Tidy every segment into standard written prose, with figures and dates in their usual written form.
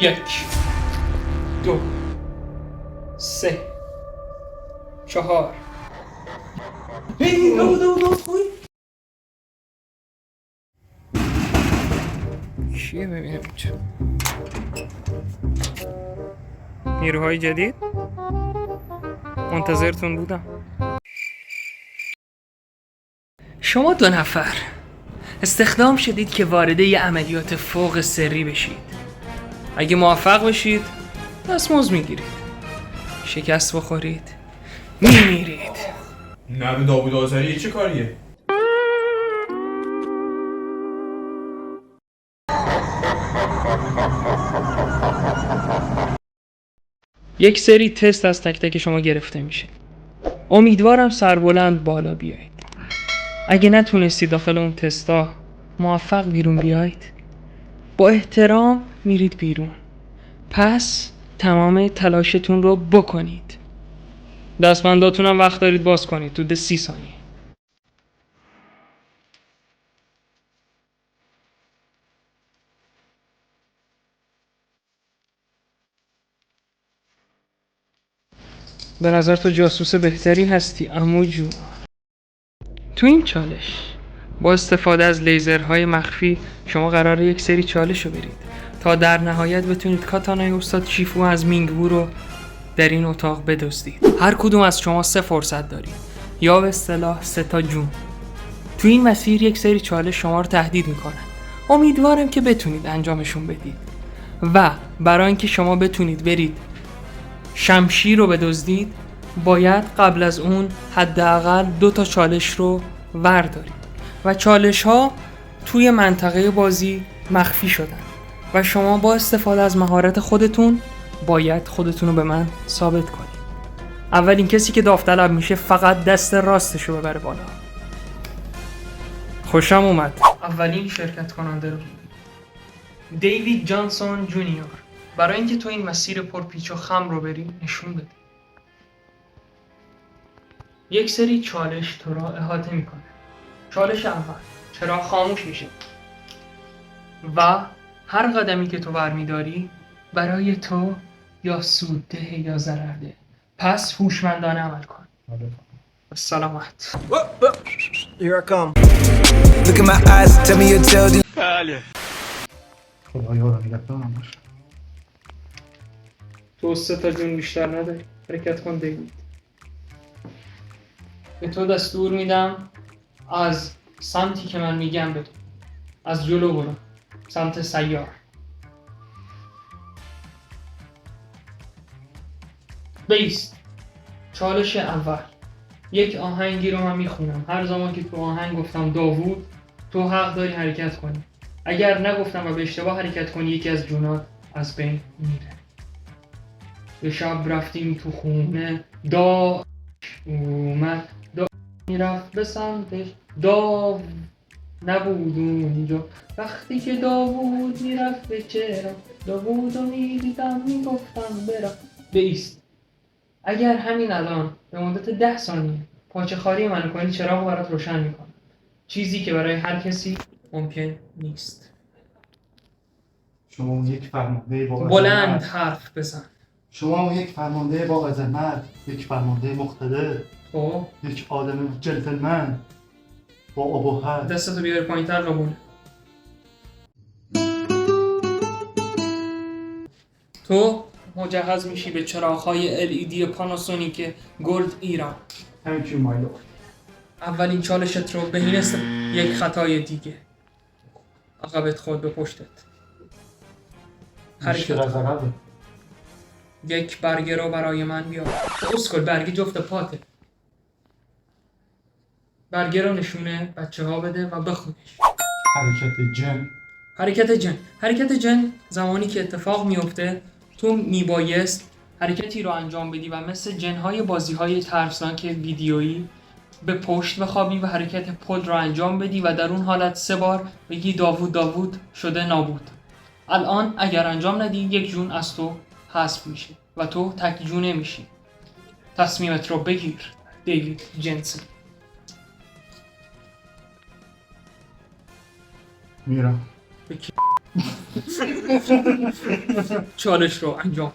یک، دو، سه، چهار. چیه ببینم اینجا؟ نیروهای جدید؟ منتظرتون بودم. شما 2 نفر استخدام شدید که وارد یه عملیات فوق سری بشید. اگه موفق بشید دستمزد میگیرید، شکست بخورید میمیرید. نبی داوود آذری چه کاریه؟ یک سری تست از تک تک شما گرفته میشه. امیدوارم سربلند بالا بیایید. اگه نتونستید داخل اون تستا موفق بیرون بیایید، با احترام میرید بیرون. پس تمام تلاشتون رو بکنید. دستبنداتون هم وقت دارید باز کنید تو 30 ثانیه. به نظر تو جاسوس بهتری هستی عمو جون. تو این چالش با استفاده از لیزرهای مخفی شما قراره یک سری چالش رو برید تا در نهایت بتونید کاتانای استاد شیفو از مینگوو رو در این اتاق بدزدید. هر کدوم از شما 3 فرصت دارید، یا به اصطلاح 3 تا جون. تو این مسیر یک سری چالش شما رو تهدید میکنن. امیدوارم که بتونید انجامشون بدید و برای اینکه شما بتونید برید شمشیر رو بدزدید، باید قبل از اون حداقل 2 تا چالش رو وردارید و چالش ها توی منطقه بازی مخفی شدن و شما با استفاده از مهارت خودتون باید خودتون رو به من ثابت کنید. اولین کسی که داوطلب میشه فقط دست راستش رو ببره بالا. خوشم اومد. اولین شرکت کننده رو دیوید جانسون جونیور. برای اینکه تو این مسیر پرپیچ و خم رو بری نشون بده. یک سری چالش تو را احاطه میکنه. چالش اول، چراغ خاموش میشه و هر قدمی که تو برمیداری برای تو یا سودده یا ضررده. پس هوشمندانه عمل کن. سلامت. Here I come. Look in my eyes, tell me you tell me. خدایا رو نگهدارم باشه. تو 3 تا جون بیشتر نداری. حرکت کن دیوید. به تو دستور میدم از سمتی که من میگم بدون. از جلو برو، سمت سیار. بیست. چالش اول. یک آهنگی رو من میخونم. هر زمان که تو آهنگ گفتم داوود، تو حق داری حرکت کنی. اگر نگفتم و به اشتباه حرکت کنی یکی از جونات از بین میره. به شب رفتیم تو خونه، دا اومد، دا میرفت به سمتش، دا نبود اونجا. وقتی که داوود میرفت به چرا، داوود رو میدیدم میگفتم برم. بیست. اگر همین الان به مدت 10 ثانیه پاچه خاری منو کنی چراغ برات روشن میکنم. چیزی که برای هر کسی ممکن نیست. شما اون یک فرمانده با بلند عظمت. حرف بزن. شما اون یک فرمانده با عظمت، یک فرمانده مقتدر، خب یک آدم جنتلمن با ابهت. دستتو بیار پایین‌تر قبول. تو مجهز میشی به چراغ‌های LED پاناسونیک گلد ایران. همین چی مایلو. اولین چالشت رو به این یک خطای دیگه. عقبت خود به پشتت. مشکل از عقبه. یک برگه رو برای من بیار. اسکل برگه جفت پاته. برگه رو نشونه بچه ها بده و بخونش. حرکت جن. حرکت جن زمانی که اتفاق میفته تو میبایست حرکتی رو انجام بدی و مثل جنهای بازیهای ترسناک ویدیویی به پشت بخوابی و حرکت پل رو انجام بدی و در اون حالت 3 بار بگی داوود داوود شده نابود. الان اگر انجام ندی یک جون از تو حذف میشه و تو تک جونه میشی. تصمیمت رو بگیر دیوید جنسن. میرم. به کی؟ چالش رو انجام.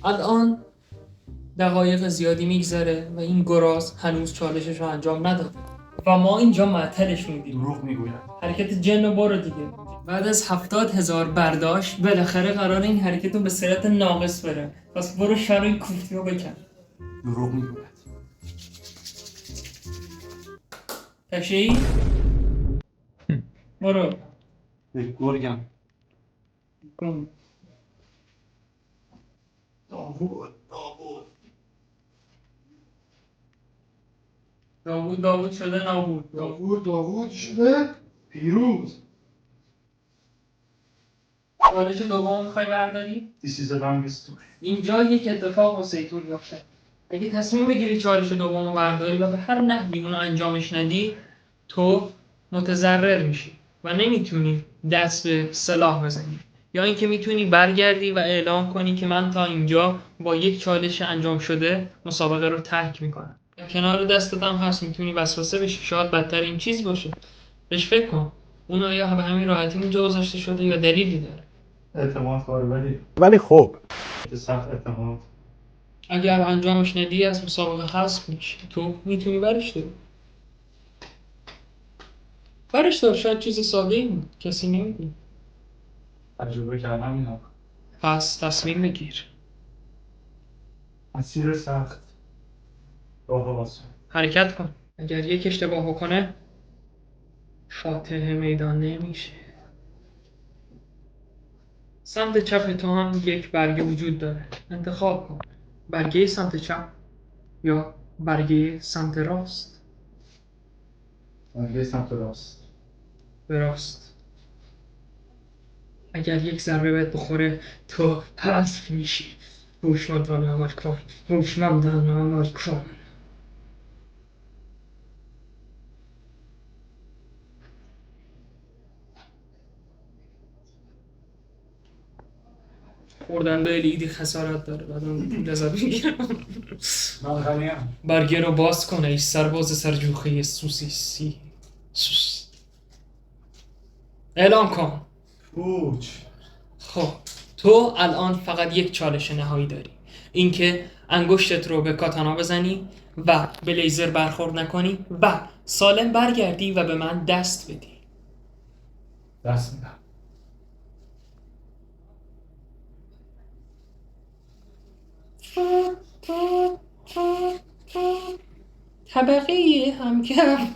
الان دقایق زیادی میگذره و این گراز هنوز چالشش رو انجام نداده و ما اینجا معطلش میدیم. دروغ میگوید. حرکت جن و برو دیگه. بعد از 70,000 برداشت بالاخره قرار این حرکت رو به صورت ناقص بره. پس برو شرای کوفتی رو بکن. دروغ میگوید. تشیی؟ برو. یک گرگم. کن. داوود. داوود شده نابود. داوود شده پیروز. چالش دوم میخوای برداری؟ This is a long story. اینجا یک اتفاق واسه میفته. اگه تصمیم بگیری چالش دوم رو برداری و به هر نحوی اون رو انجامش ندی، تو متضرر میشی و نمیتونی دست به سلاح بزنی، یا اینکه میتونی برگردی و اعلام کنی که من تا اینجا با یک چالش انجام شده مسابقه رو ترک میکنم. کنار دستت هم هست، میتونی وسوسه بشی، شاید بدتر این چیز باشه. بهش فکر کن، اون آیا به همین راحتی اونجا گذاشته شده یا دلیلی داره؟ اعتماد کاره ولی خب سخت اعتماد. اگر انجامش ندی از مسابقه حذف میشه. تو میتونی برش داری. برش دار، شاید چیز ساده ای بود، کسی نمیدونه. تجربه کردم اینا. پس تصمیم بگیر. مسیر سخت راه آسون. حرکت کن. اگر یک اشتباه کنه فاتح میدان نمیشه. سمت چپ تو هم یک برگه وجود داره. انتخاب کن. برگه سمت چپ یا برگه سمت راست. برگه سمت راست. به راست. اگر یک ضربه بهت بخوره تو حذف میشی. هوشمندانه عمل کن. هوشمندانه عمل کن. خوردن به لیدی خسارت داره، بعد اون پول ازت میگیرم. من غنیم. برگه رو باز کنه ای سرباز سرجوخه سوسیسی. سوس. اعلام کن. پوچ. خب تو الان فقط یک چالش نهایی داری، اینکه انگشتت رو به کاتانا بزنی و به لیزر برخورد نکنی و سالم برگردی و به من دست بدی. دست میدم. طبقه هم کم.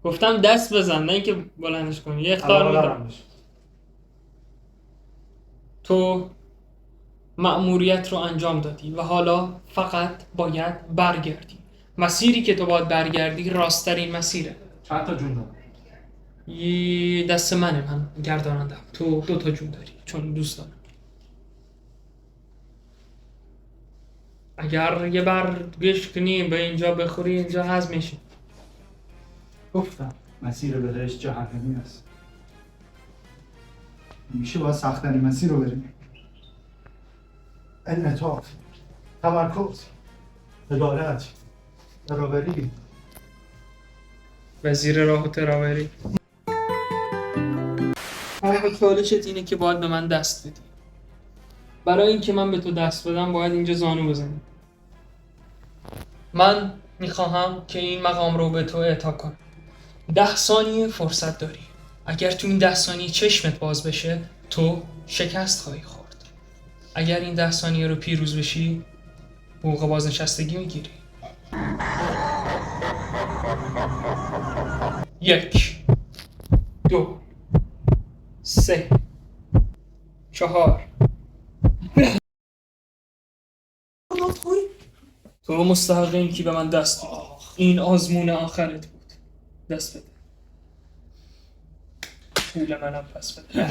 گفتم دست بزن، نه اینکه بلندش کنی. یه اختار میدم. تو مأموریت رو انجام دادی و حالا فقط باید برگردی. مسیری که تو باید برگردی راست‌ترین مسیره. چند تا جون دارم؟ یه دست منه، من گردانندم. تو 2 جون داری چون دوست دارم. اگر یه بر گوش کنی به اینجا بخوری اینجا هضم میشه. گفتم مسیر بهش جهنمی است. میشه باید سخت‌ترین مسیر رو بریم. انعطاف، تمرکز، عدالت، برابری. وزیر راه و تراوری. حرف چالشت اینه که باید به من دست بدی. برای اینکه من به تو دست بدم باید اینجا زانو بزنی. من میخواهم که این مقام رو به تو اعطا کنم. 10 ثانیه فرصت داری. اگر تو این 10 ثانیه چشمت باز بشه تو شکست خواهی خورد. اگر این 10 ثانیه رو پیروز بشی حقوق بازنشستگی میگیری. 1 2 3 4 تو مستحق این که به من دست بدی. این آزمون آخرت بود. دست بده. پول منم پس بده.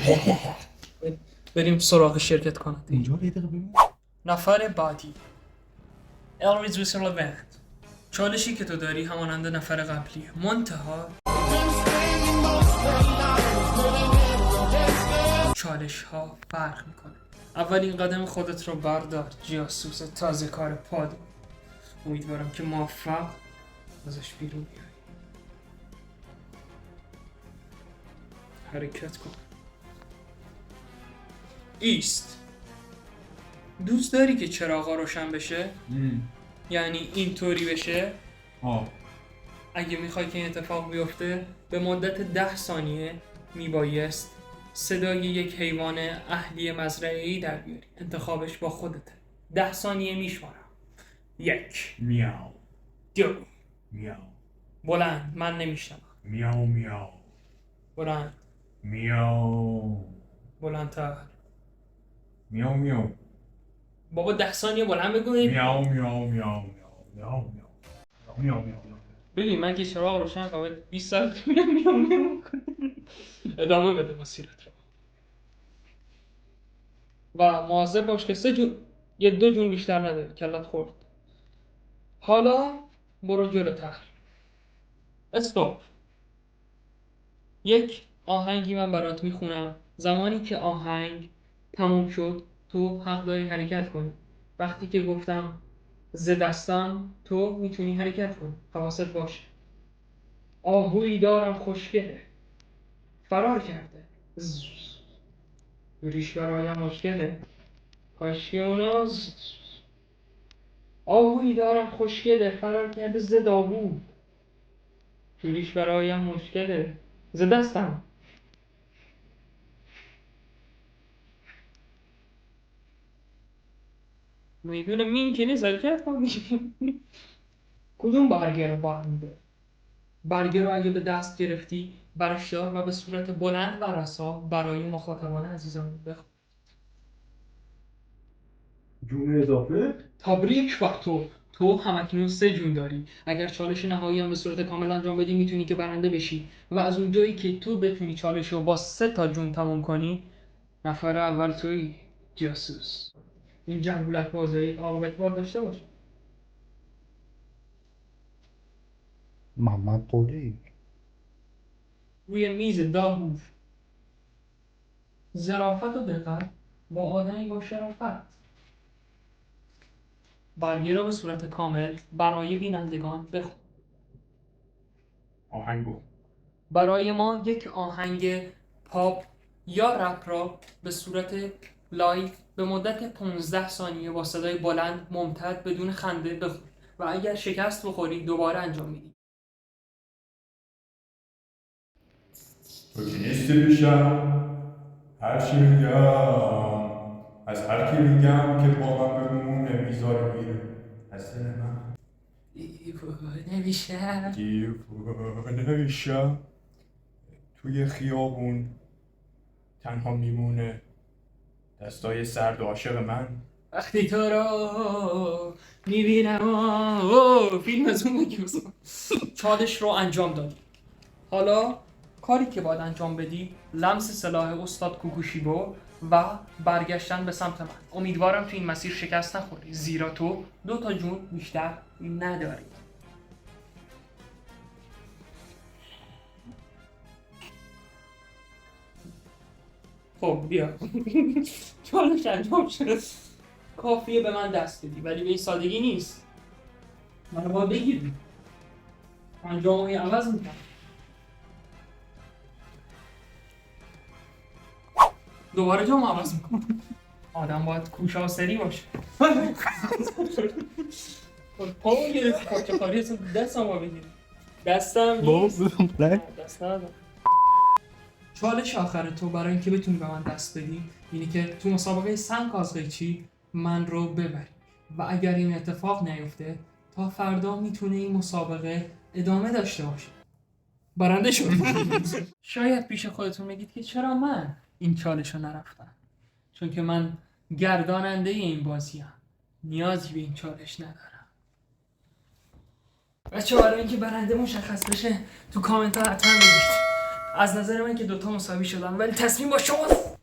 بریم سراغ شرکت کننده. اینجا یه دقیقه ببین. نفر بعدی الویز ویسلوونت. چالشی که تو داری همانند نفر قبلیه، منتها چالش ها فرق میکنه. اولین قدم خودت رو بردار جاسوس تازه کار پادو. امیدوارم که موفق ازش بیرون بیای. حرکت کن. ایست. دوست داری که چراغا روشن بشه؟ یعنی اینطوری بشه؟ اگه میخوای که این اتفاق بیفته به مدت 10 ثانیه میبایست صدای یک حیوان اهلی مزرعه‌ای در بیاری. انتخابش با خودته. 10 ثانیه میشمارم. 1 میاو 2 میاو بلند، من نمیشنم. میاو میاو بلند، میاو بلندتر. میاو میاو بابا 10 ثانیه بلند بگو. میاو میاو میاو میاو میاو میاو. ببین من که چراغ روشن قابل 20 ساعت میام ادامه بده مسیرت رو و مواظب باش که 3 جون یه 2 جون بیشتر نداری. کلت خورد. حالا برو جلوتر. استوب. یک آهنگی من برات میخونم. زمانی که آهنگ تموم شد تو حق داری حرکت کنی. وقتی که گفتم ز دستان تو میتونی حرکت کنی. حواست باشه. آهویی دارم خوشگله فرار کرده. ریش برایم مشکله کاشکی اونا آهویی دارم خوشگله فرار کرده ز داوود. ریش برایم مشکله ز دستم. میدونه مین که نیست حرکت کن. کدوم برگه رو برمیده؟ برگه رو اگه به دست گرفتی برش دار و به صورت بلند و رسا برای مخاطبان عزیزان بخون. جون اضافه؟ تبریک بر تو همکنون 3 جون داری. اگر چالش نهایی هم به صورت کامل انجام بدی میتونی که برنده بشی و از اونجایی که تو بتونی چالش رو با 3 تا جون تموم کنی نفر اول توی جاسوس. این جنگولک بازی عاقبت بار داشته باشه. محمد قولی. روی میز داغ ظرافت و دقت با آدمی با شرافت. برگه را به صورت کامل برای بینندگان بخون. آهنگو برای ما یک آهنگ پاپ یا رپ را به صورت لایو به مدت 15 ثانیه با صدای بلند ممتد بدون خنده بخون و اگر شکست بخوری دوباره انجام میدی. تو که نیستی بیشم هرچی میگم از هر کی میگم که با من بمونه میذاره میره از دل من دیوونه میشم توی خیابون تنها میمونه دستای سرد و عاشق من. وقتی تو رو میبینم فیلم از اون بگیم. چالش رو انجام دادی. حالا کاری که باید انجام بدی لمس سلاح استاد کوکوشیبو و برگشتن به سمت من. امیدوارم تو این مسیر شکست نخوری زیرا تو 2 تا جون بیشتر نداری. خب بیا. چالش انجام شد. کافیه به من دست بدی ولی به این سادگی نیست. من باید بگیری. من جامعه عوض میکنم. دوباره جامعه عوض میکنم. آدم باید کوشا و سری باشه. پامو گرفت پاچه خاری اصلا دستم رو بگیری. دستم نیست. دست ندارم. چالش آخر تو برای اینکه بتونی به من دست بدی اینه که تو مسابقه سنگ از قیچی من رو ببری و اگر این اتفاق نیفته تا فردا میتونه این مسابقه ادامه داشته باشه. برنده شد. شاید پیش خودتون بگید که چرا من این چالش رو نرفتم، چون که من گرداننده این بازیم، نیازی به این چالش ندارم. بچه برای اینکه برنده مشخص بشه تو کامنت ها حتما بگید. از نظر من که 2 تا مساوی شدن ولی تصمیم با شماست.